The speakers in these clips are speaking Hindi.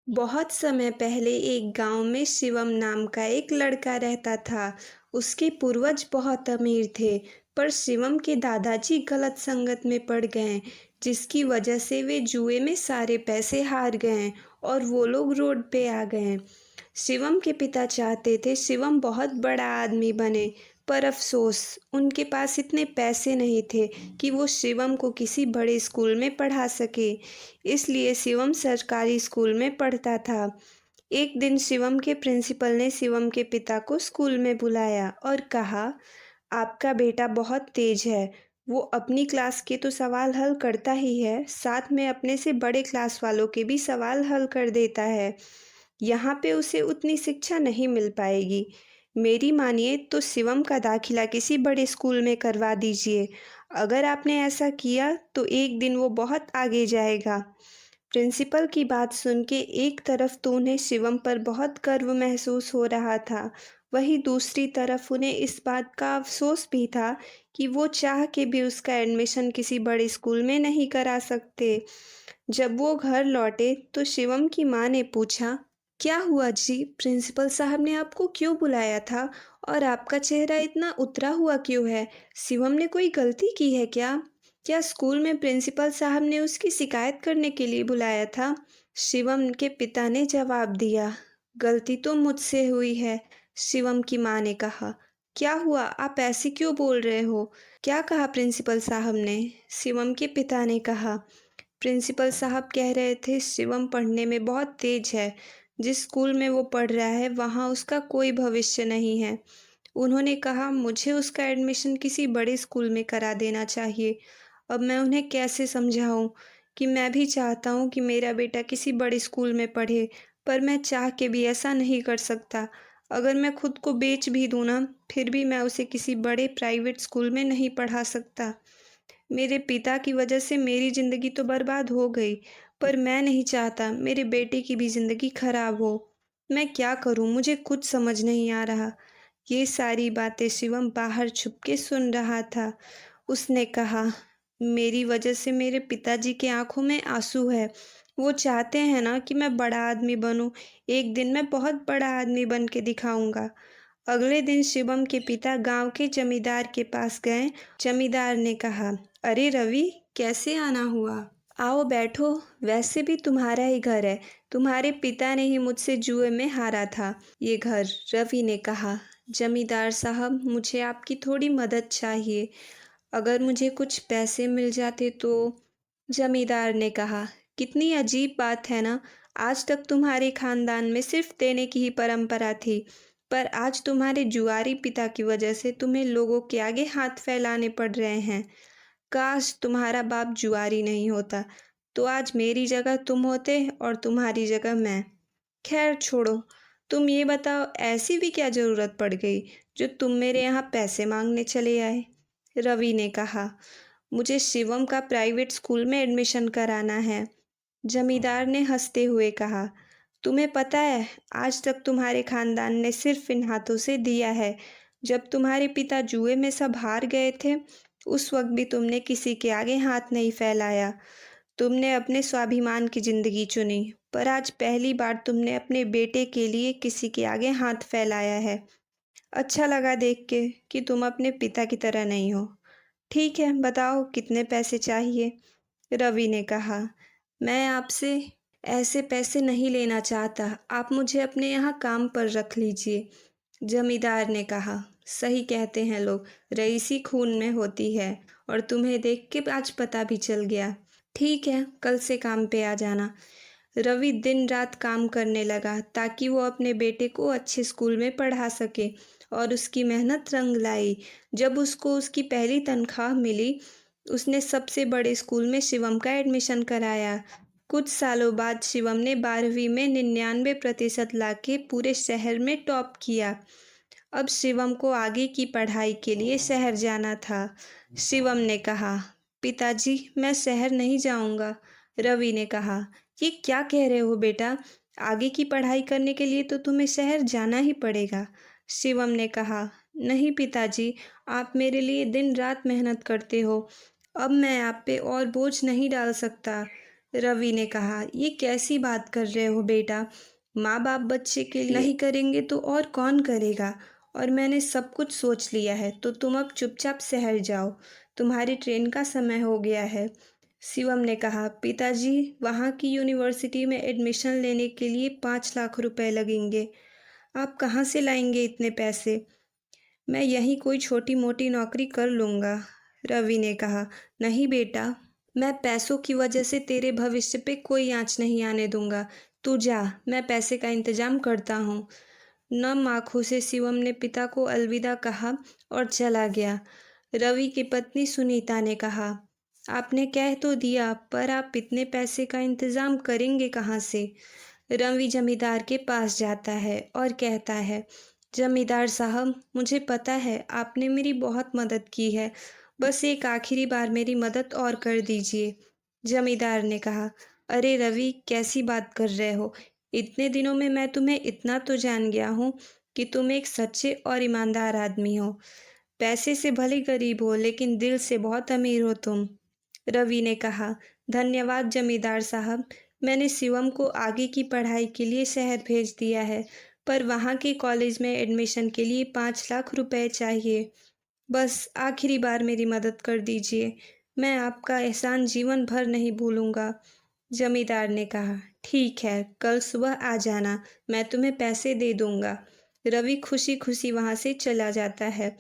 बहुत समय पहले एक गांव में शिवम नाम का एक लड़का रहता था। उसके पूर्वज बहुत अमीर थे, पर शिवम के दादाजी गलत संगत में पड़ गए, जिसकी वजह से वे जुए में सारे पैसे हार गए और वो लोग रोड पे आ गए। शिवम के पिता चाहते थे शिवम बहुत बड़ा आदमी बने, पर अफसोस उनके पास इतने पैसे नहीं थे कि वो शिवम को किसी बड़े स्कूल में पढ़ा सके। इसलिए शिवम सरकारी स्कूल में पढ़ता था। एक दिन शिवम के प्रिंसिपल ने शिवम के पिता को स्कूल में बुलाया और कहा, आपका बेटा बहुत तेज है। वो अपनी क्लास के तो सवाल हल करता ही है, साथ में अपने से बड़े क्लास वालों के भी सवाल हल कर देता है। यहाँ पे उसे उतनी शिक्षा नहीं मिल पाएगी। मेरी मानिए तो शिवम का दाखिला किसी बड़े स्कूल में करवा दीजिए। अगर आपने ऐसा किया तो एक दिन वो बहुत आगे जाएगा। प्रिंसिपल की बात सुन के एक तरफ तो उन्हें शिवम पर बहुत गर्व महसूस हो रहा था, वहीं दूसरी तरफ उन्हें इस बात का अफसोस भी था कि वो चाह के भी उसका एडमिशन किसी बड़े स्कूल में नहीं करा सकते। जब वो घर लौटे तो शिवम की माँ ने पूछा, क्या हुआ जी? प्रिंसिपल साहब ने आपको क्यों बुलाया था और आपका चेहरा इतना उतरा हुआ क्यों है? शिवम ने कोई गलती की है क्या? क्या स्कूल में प्रिंसिपल साहब ने उसकी शिकायत करने के लिए बुलाया था? शिवम के पिता ने जवाब दिया, गलती तो मुझसे हुई है। शिवम की माँ ने कहा, क्या हुआ? आप ऐसे क्यों बोल रहे हो? क्या कहा प्रिंसिपल साहब ने? शिवम के पिता ने कहा, प्रिंसिपल साहब कह रहे थे शिवम पढ़ने में बहुत तेज है। जिस स्कूल में वो पढ़ रहा है वहाँ उसका कोई भविष्य नहीं है। उन्होंने कहा मुझे उसका एडमिशन किसी बड़े स्कूल में करा देना चाहिए। अब मैं उन्हें कैसे समझाऊं कि मैं भी चाहता हूं कि मेरा बेटा किसी बड़े स्कूल में पढ़े, पर मैं चाह के भी ऐसा नहीं कर सकता। अगर मैं खुद को बेच भी दूं ना, फिर भी मैं उसे किसी बड़े प्राइवेट स्कूल में नहीं पढ़ा सकता। मेरे पिता की वजह से मेरी ज़िंदगी तो बर्बाद हो गई, पर मैं नहीं चाहता मेरे बेटे की भी ज़िंदगी खराब हो। मैं क्या करूं? मुझे कुछ समझ नहीं आ रहा। ये सारी बातें शिवम बाहर छुप के सुन रहा था। उसने कहा, मेरी वजह से मेरे पिताजी की आंखों में आंसू है। वो चाहते हैं ना कि मैं बड़ा आदमी बनूं। एक दिन मैं बहुत बड़ा आदमी बन के दिखाऊंगा। अगले दिन शिवम के पिता गांव के जमींदार के पास गए। जमींदार ने कहा, अरे रवि, कैसे आना हुआ? आओ बैठो। वैसे भी तुम्हारा ही घर है। तुम्हारे पिता ने ही मुझसे जुए में हारा था ये घर। रवि ने कहा, जमींदार साहब, मुझे आपकी थोड़ी मदद चाहिए। अगर मुझे कुछ पैसे मिल जाते तो। जमींदार ने कहा, कितनी अजीब बात है ना। आज तक तुम्हारे खानदान में सिर्फ देने की ही परंपरा थी, पर आज तुम्हारे जुआरी पिता की वजह से तुम्हें लोगों के आगे हाथ फैलाने पड़ रहे हैं। काश तुम्हारा बाप जुआरी नहीं होता, तो आज मेरी जगह तुम होते और तुम्हारी जगह मैं। खैर छोड़ो, तुम ये बताओ, ऐसी भी क्या ज़रूरत पड़ गई जो तुम मेरे यहाँ पैसे मांगने चले आए? रवि ने कहा, मुझे शिवम का प्राइवेट स्कूल में एडमिशन कराना है। जमींदार ने हंसते हुए कहा, तुम्हें पता है, आज तक तुम्हारे खानदान ने सिर्फ इन हाथों से दिया है। जब तुम्हारे पिता जुए में सब हार गए थे, उस वक्त भी तुमने किसी के आगे हाथ नहीं फैलाया। तुमने अपने स्वाभिमान की जिंदगी चुनी, पर आज पहली बार तुमने अपने बेटे के लिए किसी के आगे हाथ फैलाया है। अच्छा लगा देख के कि तुम अपने पिता की तरह नहीं हो। ठीक है, बताओ कितने पैसे चाहिए? रवि ने कहा, मैं आपसे ऐसे पैसे नहीं लेना चाहता। आप मुझे अपने यहाँ काम पर रख लीजिए। जमींदार ने कहा, सही कहते हैं लोग, रईसी खून में होती है, और तुम्हें देख के आज पता भी चल गया। ठीक है, कल से काम पे आ जाना। रवि दिन रात काम करने लगा ताकि वो अपने बेटे को अच्छे स्कूल में पढ़ा सके, और उसकी मेहनत रंग लाई। जब उसको उसकी पहली तनख्वाह मिली, उसने सबसे बड़े स्कूल में शिवम का एडमिशन कराया। कुछ सालों बाद शिवम ने 12वीं में 99% ला के पूरे शहर में टॉप किया। अब शिवम को आगे की पढ़ाई के लिए शहर जाना था। शिवम ने कहा, पिताजी, मैं शहर नहीं जाऊंगा। रवि ने कहा, ये क्या कह रहे हो बेटा? आगे की पढ़ाई करने के लिए तो तुम्हें शहर जाना ही पड़ेगा। शिवम ने कहा, नहीं पिताजी, आप मेरे लिए दिन रात मेहनत करते हो। अब मैं आप पे और बोझ नहीं डाल सकता। रवि ने कहा, ये कैसी बात कर रहे हो बेटा? माँ बाप बच्चे के लिए नहीं करेंगे तो और कौन करेगा? और मैंने सब कुछ सोच लिया है, तो तुम अब चुपचाप शहर जाओ। तुम्हारी ट्रेन का समय हो गया है। शिवम ने कहा, पिताजी, वहाँ की यूनिवर्सिटी में एडमिशन लेने के लिए 5 लाख रुपए लगेंगे। आप कहाँ से लाएंगे इतने पैसे? मैं यहीं कोई छोटी मोटी नौकरी कर लूँगा। रवि ने कहा, नहीं बेटा, मैं पैसों की वजह से तेरे भविष्य पे कोई आँच नहीं आने दूंगा। तू जा, मैं पैसे का इंतजाम करता हूँ। नम आँखों से शिवम ने पिता को अलविदा कहा और चला गया। रवि की पत्नी सुनीता ने कहा, आपने कह तो दिया, पर आप इतने पैसे का इंतजाम करेंगे कहाँ से? रवि जमींदार के पास जाता है और कहता है, जमींदार साहब, मुझे पता है आपने मेरी बहुत मदद की है, बस एक आखिरी बार मेरी मदद और कर दीजिए। जमींदार ने कहा, अरे रवि, कैसी बात कर रहे हो? इतने दिनों में मैं तुम्हें इतना तो जान गया हूँ कि तुम एक सच्चे और ईमानदार आदमी हो। पैसे से भले गरीब हो, लेकिन दिल से बहुत अमीर हो तुम। रवि ने कहा, धन्यवाद जमींदार साहब, मैंने शिवम को आगे की पढ़ाई के लिए शहर भेज दिया है, पर वहाँ के कॉलेज में एडमिशन के लिए 5 लाख रुपए चाहिए। बस आखिरी बार मेरी मदद कर दीजिए। मैं आपका एहसान जीवन भर नहीं भूलूंगा। जमींदार ने कहा, ठीक है, कल सुबह आ जाना, मैं तुम्हें पैसे दे दूंगा। रवि खुशी खुशी वहाँ से चला जाता है।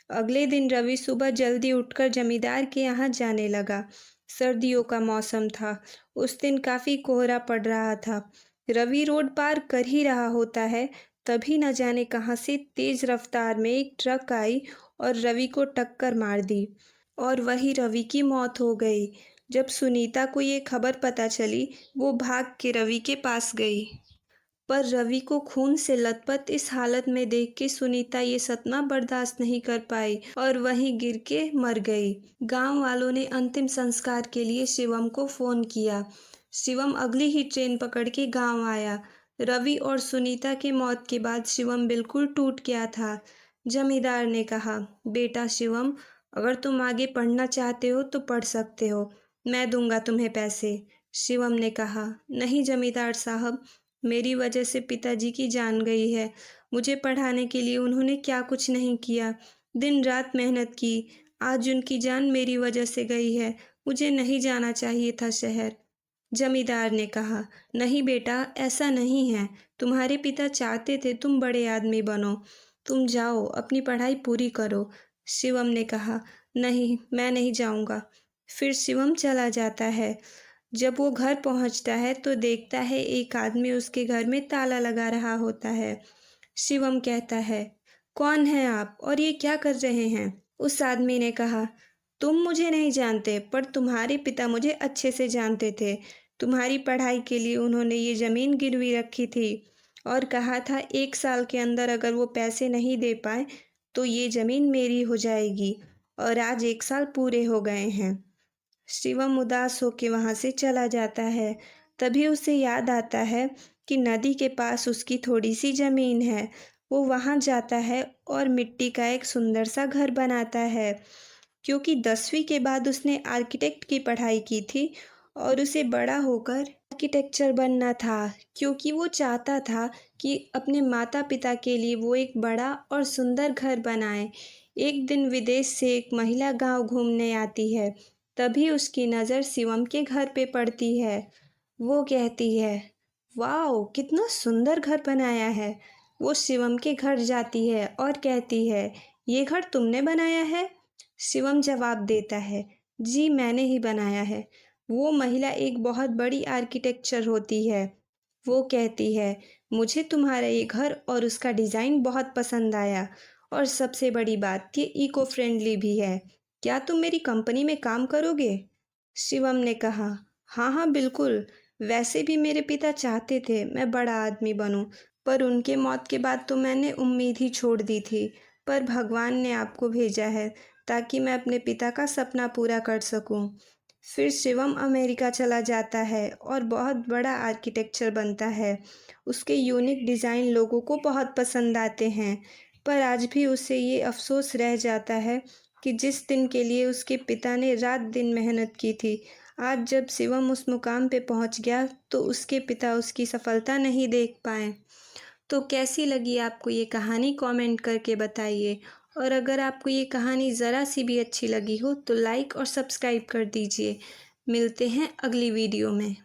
अगले दिन रवि सुबह जल्दी उठकर जमींदार के यहाँ जाने लगा। सर्दियों का मौसम था। उस दिन काफ़ी कोहरा पड़ रहा था। रवि रोड पार कर ही रहा होता है, तभी न जाने कहाँ से तेज रफ्तार में एक ट्रक आई और रवि को टक्कर मार दी, और वही रवि की मौत हो गई। जब सुनीता को ये खबर पता चली, वो भाग के रवि के पास गई। पर रवि को खून से लथपथ इस हालत में देख के सुनीता ये सदमा बर्दाश्त नहीं कर पाई और वहीं गिर के मर गई। गांव वालों ने अंतिम संस्कार के लिए शिवम को फोन किया। शिवम अगली ही ट्रेन पकड़ के गांव आया। रवि और सुनीता की मौत के बाद शिवम बिल्कुल टूट गया था। जमींदार ने कहा, बेटा शिवम, अगर तुम आगे पढ़ना चाहते हो तो पढ़ सकते हो, मैं दूंगा तुम्हें पैसे। शिवम ने कहा, नहीं जमींदार साहब, मेरी वजह से पिताजी की जान गई है। मुझे पढ़ाने के लिए उन्होंने क्या कुछ नहीं किया, दिन रात मेहनत की। आज उनकी जान मेरी वजह से गई है। मुझे नहीं जाना चाहिए था शहर। जमींदार ने कहा, नहीं बेटा, ऐसा नहीं है। तुम्हारे पिता चाहते थे तुम बड़े आदमी बनो। तुम जाओ, अपनी पढ़ाई पूरी करो। शिवम ने कहा, नहीं, मैं नहीं जाऊंगा। फिर शिवम चला जाता है। जब वो घर पहुंचता है तो देखता है एक आदमी उसके घर में ताला लगा रहा होता है। शिवम कहता है, कौन है आप और ये क्या कर रहे हैं? उस आदमी ने कहा, तुम मुझे नहीं जानते, पर तुम्हारे पिता मुझे अच्छे से जानते थे। तुम्हारी पढ़ाई के लिए उन्होंने ये ज़मीन गिरवी रखी थी और कहा था 1 साल के अंदर अगर वो पैसे नहीं दे पाए तो ये ज़मीन मेरी हो जाएगी, और आज 1 साल पूरे हो गए हैं। शिवम उदास होकर वहाँ से चला जाता है। तभी उसे याद आता है कि नदी के पास उसकी थोड़ी सी ज़मीन है। वो वहाँ जाता है और मिट्टी का एक सुंदर सा घर बनाता है, क्योंकि 10वीं के बाद उसने आर्किटेक्ट की पढ़ाई की थी और उसे बड़ा होकर आर्किटेक्चर बनना था, क्योंकि वो चाहता था कि अपने माता पिता के लिए वो एक बड़ा और सुंदर घर बनाए। एक दिन विदेश से एक महिला गांव घूमने आती है। तभी उसकी नज़र शिवम के घर पे पड़ती है। वो कहती है, वाओ, कितना सुंदर घर बनाया है। वो शिवम के घर जाती है और कहती है, ये घर तुमने बनाया है? शिवम जवाब देता है, जी मैंने ही बनाया है। वो महिला एक बहुत बड़ी आर्किटेक्चर होती है। वो कहती है, मुझे तुम्हारा ये घर और उसका डिज़ाइन बहुत पसंद आया, और सबसे बड़ी बात, ये इको फ्रेंडली भी है। क्या तुम मेरी कंपनी में काम करोगे? शिवम ने कहा, हाँ हाँ बिल्कुल। वैसे भी मेरे पिता चाहते थे मैं बड़ा आदमी बनूं, पर उनके मौत के बाद तो मैंने उम्मीद ही छोड़ दी थी। पर भगवान ने आपको भेजा है ताकि मैं अपने पिता का सपना पूरा कर सकूं। फिर शिवम अमेरिका चला जाता है और बहुत बड़ा आर्किटेक्चर बनता है। उसके यूनिक डिज़ाइन लोगों को बहुत पसंद आते हैं। पर आज भी उसे ये अफसोस रह जाता है कि जिस दिन के लिए उसके पिता ने रात दिन मेहनत की थी, आज जब शिवम उस मुकाम पे पहुंच गया तो उसके पिता उसकी सफलता नहीं देख पाए। तो कैसी लगी आपको ये कहानी, कमेंट करके बताइए। और अगर आपको ये कहानी ज़रा सी भी अच्छी लगी हो तो लाइक और सब्सक्राइब कर दीजिए। मिलते हैं अगली वीडियो में।